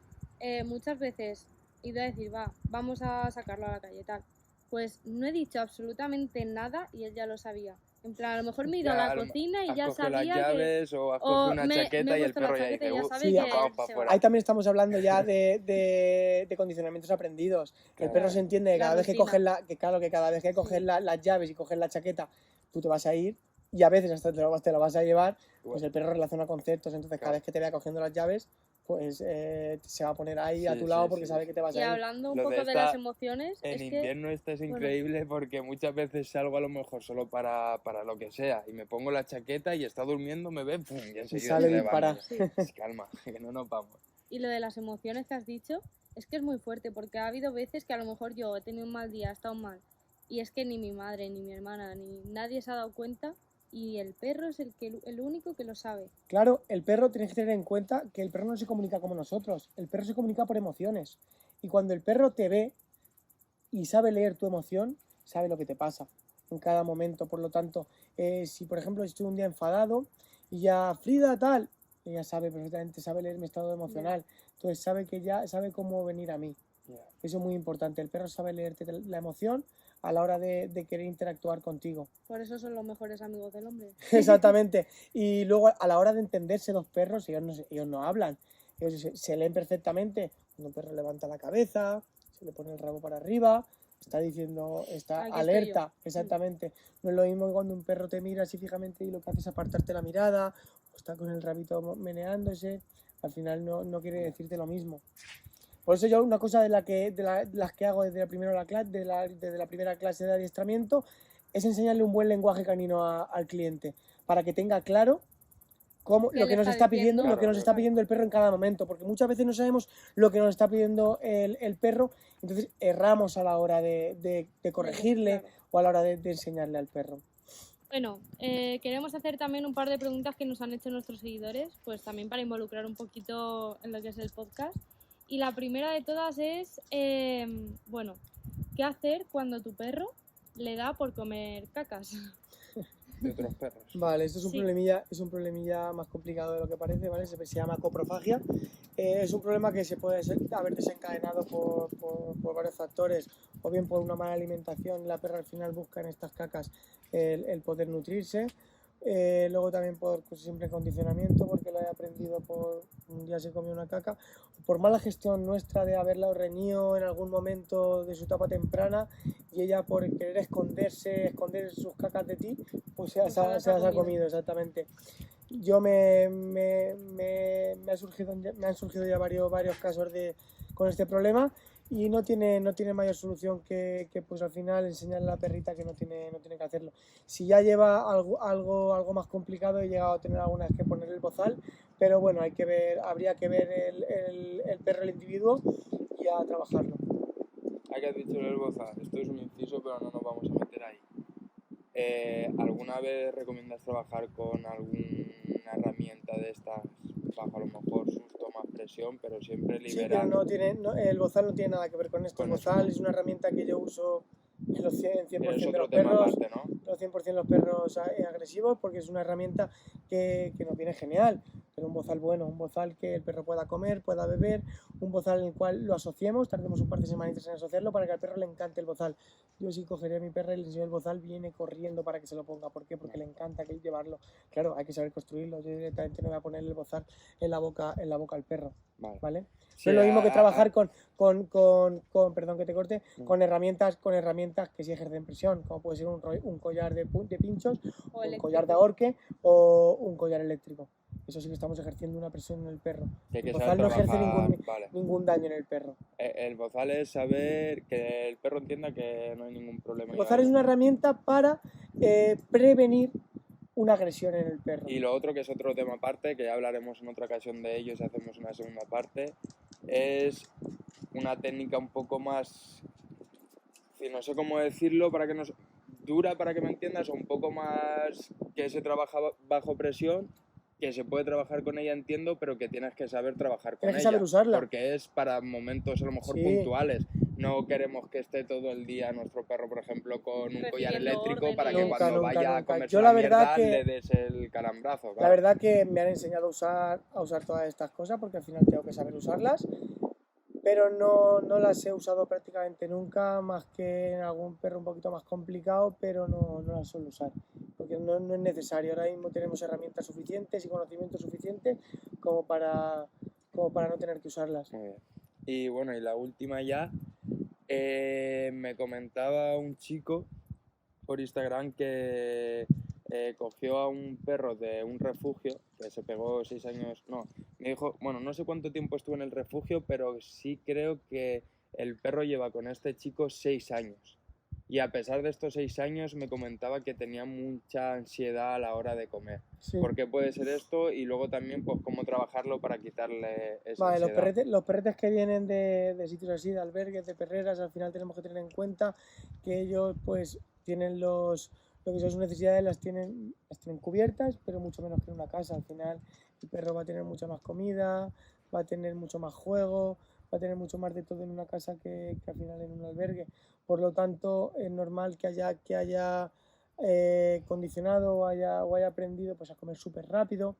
A: muchas veces iba a decir, vamos a sacarlo a la calle, tal. Pues no he dicho absolutamente nada y él ya lo sabía. En plan, a lo mejor me he ido a la cocina y ya
B: has cogido
A: sabía
B: las llaves o has cogido una chaqueta y el perro ya dice,
C: Sí,
B: vamos para afuera.
C: Ahí también estamos hablando ya de condicionamientos aprendidos. Que el
B: Claro.
C: perro se entiende que
A: La
C: cada vez que
A: rutina.
C: coges cada vez que coges las llaves y coges la chaqueta, tú te vas a ir y a veces hasta te lo vas a llevar, pues el perro relaciona conceptos, entonces cada
B: Claro.
C: vez que te vea cogiendo las llaves, pues se va a poner ahí a
B: Sí,
C: tu lado
B: sí,
C: porque
B: sí.
C: sabe que te vas
A: Y
C: a ir.
A: hablando un
B: Lo de
A: poco de
B: esta-
A: las emociones,
B: En
A: es que
B: invierno esto es increíble porque muchas veces salgo a lo mejor solo para lo que sea y me pongo la chaqueta y está durmiendo, me ve, ¡pum! Y enseguida
C: sale
B: se
C: disparado.
B: levanta. Calma, que no nos vamos.
A: y lo de las emociones que has dicho, es que es muy fuerte, porque ha habido veces que a lo mejor yo he tenido un mal día, he estado mal, y es que ni mi madre, ni mi hermana, ni nadie se ha dado cuenta, y el perro es el único que lo sabe.
C: Claro, el perro tienes que tener en cuenta que el perro no se comunica como nosotros, el perro se comunica por emociones. Y cuando el perro te ve y sabe leer tu emoción, sabe lo que te pasa en cada momento. Por lo tanto, si por ejemplo estoy un día enfadado y ya Frida tal, ella sabe perfectamente, sabe leer mi estado emocional. Entonces sabe que ya sabe cómo venir a mí. Eso es muy importante. El perro sabe leerte la emoción a la hora de querer interactuar contigo.
A: Por eso son los mejores amigos del hombre.
C: Exactamente. Y luego a la hora de entenderse los perros, ellos no hablan. Ellos se leen perfectamente. Cuando un perro levanta la cabeza, se le pone el rabo para arriba, está diciendo, está
A: Aquí estoy
C: alerta.
A: yo.
C: Exactamente. No es lo mismo que cuando un perro te mira así fijamente y lo que hace es apartarte la mirada, o está con el rabito meneándose. Al final no quiere decirte lo mismo. Por eso yo una cosa de las que hago desde desde la primera clase de adiestramiento es enseñarle un buen lenguaje canino al cliente para que tenga claro lo que nos está pidiendo,
B: Claro,
C: lo que nos está pidiendo el perro en cada momento, porque muchas veces no sabemos lo que nos está pidiendo el perro, entonces erramos a la hora de corregirle
A: Claro.
C: o a la hora de enseñarle al perro.
A: Bueno, queremos hacer también un par de preguntas que nos han hecho nuestros seguidores, pues también para involucrar un poquito en lo que es el podcast. Y la primera de todas es, bueno, ¿qué hacer cuando tu perro le da por comer cacas?
B: De otros perros.
C: Vale, esto es
A: Sí.
C: es un problemilla más complicado de lo que parece, ¿vale? Se llama coprofagia. Es un problema que se puede haber desencadenado por varios factores, o bien por una mala alimentación, la perra al final busca en estas cacas el poder nutrirse. Luego también por simple condicionamiento, porque lo he aprendido por un día se comió una caca, por mala gestión nuestra de haberla reñido en algún momento de su etapa temprana y ella por querer esconder sus cacas de ti, pues se las ha comido, exactamente. Yo me han surgido ya varios casos con este problema y no tiene mayor solución que pues al final enseñarle a la perrita que no tiene que hacerlo. Si ya lleva algo más complicado, he llegado a tener alguna vez que poner el bozal, pero bueno, habría que ver el perro, el individuo y a trabajarlo.
B: Hay que dicho el bozal, esto es un inciso, pero no nos vamos a meter ahí. ¿Alguna vez recomiendas trabajar con alguna herramienta de estas bajo a lo mejor susto más presión, pero siempre
C: Sí, pero
B: liberando?
C: el bozal no tiene nada que ver con esto. El
B: Con eso,
C: bozal
B: ¿no?
C: es una herramienta que yo uso en los 100%
B: Pero es
C: de
B: otro
C: los
B: tema
C: perros,
B: aparte, ¿no?
C: los 100% de los perros agresivos, porque es una herramienta que nos viene genial. Pero un bozal bueno, un bozal que el perro pueda comer, pueda beber, un bozal en el cual lo asociemos, tardemos un par de semanitas en asociarlo para que al perro le encante el bozal. Yo sí cogería a mi perra y le enseño el bozal, viene corriendo para que se lo ponga. ¿Por qué? Porque le encanta que llevarlo. Claro, hay que saber construirlo. Yo directamente no voy a poner el bozal en la boca al perro.
B: Vale.
C: ¿Vale?
B: Sí,
C: No es lo mismo que trabajar perdón que te corte, con herramientas que sí ejercen presión, como puede ser un collar de pinchos,
A: O
C: un
A: eléctrico.
C: collar de ahorque o un collar eléctrico. Eso sí que estamos ejerciendo una presión en el perro.
B: Que hay
C: El
B: que
C: bozal
B: saber
C: no ejerce
B: trabajar, vale.
C: ningún daño en el perro.
B: El bozal es saber que el perro entienda que no hay ningún problema.
C: El bozal es una herramienta para prevenir una agresión en el perro.
B: Y lo otro, que es otro tema aparte, que ya hablaremos en otra ocasión de ello si hacemos una segunda parte, es una técnica un poco más, no sé cómo decirlo, dura para que me entiendas, o un poco más que se trabaja bajo presión, que se puede trabajar con ella, entiendo, pero que tienes que saber trabajar con
C: Tienes que
B: ella.
C: saber usarla.
B: Porque es para momentos a lo mejor
C: Sí.
B: puntuales. No queremos que esté todo el día nuestro perro, por ejemplo, con un collar
A: Recibiendo
B: eléctrico para que
A: órdenes.
B: cuando
C: Nunca,
B: vaya a
C: nunca.
B: comerse
C: Yo
B: una
C: la verdad
B: mierda
C: que-
B: le des el calambrazo.
C: La
B: claro.
C: verdad que me han enseñado a usar todas estas cosas porque al final tengo que saber usarlas, pero no las he usado prácticamente nunca, más que en algún perro un poquito más complicado, pero no las suelo usar, porque no es necesario. Ahora mismo tenemos herramientas suficientes y conocimiento suficiente como para no tener que usarlas.
B: Muy bien. Y bueno, y la última ya, me comentaba un chico por Instagram que cogió a un perro de un refugio, que se pegó 6 años, no, me dijo, bueno, no sé cuánto tiempo estuvo en el refugio, pero sí creo que el perro lleva con este chico 6 años. Y a pesar de estos 6 años me comentaba que tenía mucha ansiedad a la hora de comer.
C: Sí.
B: ¿Por qué puede ser esto? Y luego también, pues, cómo trabajarlo para quitarle esa
C: Vale,
B: ansiedad.
C: los perretes que vienen de sitios así, de albergues, de perreras, al final tenemos que tener en cuenta que ellos pues tienen lo que son sus necesidades, las tienen cubiertas, pero mucho menos que en una casa. Al final el perro va a tener mucha más comida, va a tener mucho más juego, va a tener mucho más de todo en una casa que al final en un albergue. Por lo tanto, es normal que haya condicionado o haya aprendido pues, a comer súper rápido.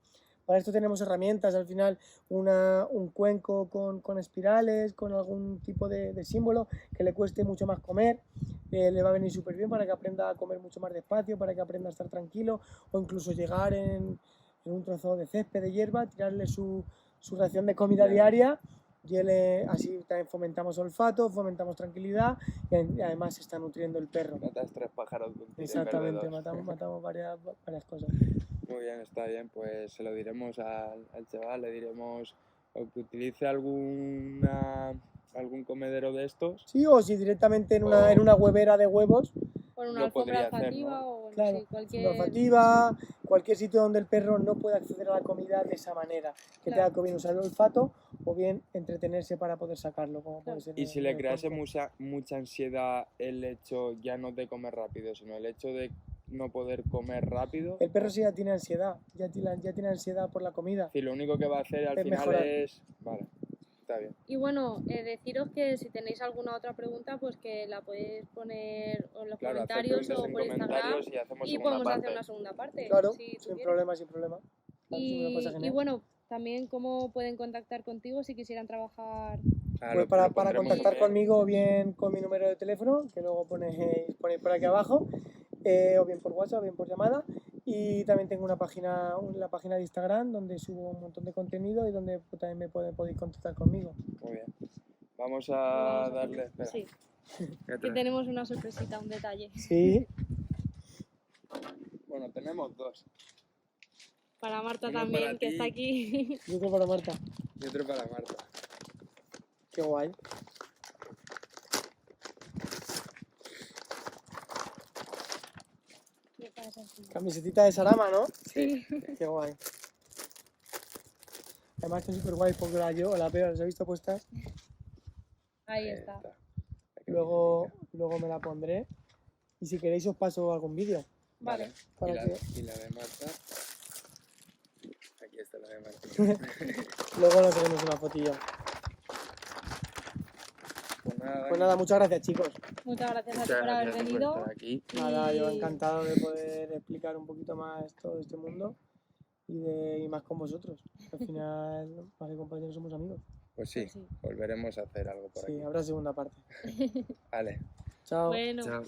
C: Para esto tenemos herramientas, al final un cuenco con espirales, con algún tipo de símbolo que le cueste mucho más comer, le va a venir súper bien para que aprenda a comer mucho más despacio, para que aprenda a estar tranquilo, o incluso llegar en un trozo de césped, de hierba, tirarle su ración de comida diaria, y así también fomentamos olfato, fomentamos tranquilidad y además se está nutriendo el perro.
B: Matas 3 pájaros de un tiro, en vez de
C: Exactamente,
B: 2.
C: matamos varias cosas.
B: Muy bien, está bien, pues se lo diremos al chaval, le diremos o que utilice algún comedero de estos,
C: Sí, o si directamente en
B: O-
C: una huevera de huevos,
A: Por una
B: Lo
A: alfombra
B: podría hacer,
A: olfativa
B: ¿no?
A: o bueno,
C: claro,
A: sí,
C: una
A: cualquier...
C: olfativa, cualquier sitio donde el perro no pueda acceder a la comida de esa manera, que
A: Claro.
C: tenga que bien usar el olfato o bien entretenerse para poder sacarlo, como puede
A: Claro.
C: ser
B: y
C: en
B: si le
C: el
B: crease
C: cuenco.
B: mucha ansiedad el hecho ya no de comer rápido, sino el hecho de no poder comer rápido,
C: El perro sí ya tiene ansiedad, ya tiene ansiedad por la comida.
B: si lo único que va a hacer al
C: Es
B: final
C: mejorar.
B: es... Vale, está bien.
A: Y bueno, deciros que si tenéis alguna otra pregunta, pues que la podéis poner en los
B: Claro, hacer
A: comentarios
B: preguntas
A: o
B: en
A: por Instagram
B: comentarios y hacemos
A: y
B: segunda
A: podemos hacer
B: parte.
A: una segunda parte.
C: Claro,
A: si tú
C: sin
A: quieres.
C: problema, sin problema. Claro, sí, me lo pasa
A: Y
C: genial.
A: bueno, también cómo pueden contactar contigo si quisieran trabajar.
B: Ah,
C: Pues
B: lo
C: para
B: pondremos
C: contactar
B: también.
C: conmigo, o bien con mi número de teléfono, que luego ponéis por aquí abajo, o bien por WhatsApp, o bien por llamada. Y también tengo la página de Instagram donde subo un montón de contenido y donde también podéis contactar conmigo.
B: Muy bien. Vamos
A: Lo
B: a
A: vamos a
B: darle...
A: poner.
B: Espera.
A: Sí,
B: ¿Qué
A: que
B: traes?
A: tenemos una sorpresita, un detalle.
C: Sí,
B: Bueno, tenemos dos.
A: Para Marta
B: Uno
A: también,
B: para
A: que está
B: ti.
A: aquí.
C: y otro para Marta.
B: Y otro para Marta.
C: Qué guay.
A: ¿Qué pasa aquí?
C: Camisetita de Sarama, ¿no?
A: Sí.
C: Qué guay. Además están súper guay porque la veo, las he visto puestas.
A: Ahí está.
C: Luego me la pondré. Y si queréis os paso algún vídeo.
A: Vale.
C: Para
B: Y la,
C: que
B: y la de Marta. Aquí está la de Marta.
C: luego nos haremos una fotillo. Pues nada, muchas gracias chicos.
A: Muchas gracias a ti
B: muchas
A: por haber
B: gracias
A: venido.
B: por estar aquí.
C: Nada, yo
A: Y-
C: encantado de poder explicar un poquito más todo este mundo y más con vosotros. Al final, más que compañeros somos amigos.
B: Pues sí,
A: Pues sí.
B: volveremos a hacer algo por
C: Sí,
B: aquí.
C: habrá segunda parte.
B: Vale.
C: Chao.
A: Bueno.
B: Chao.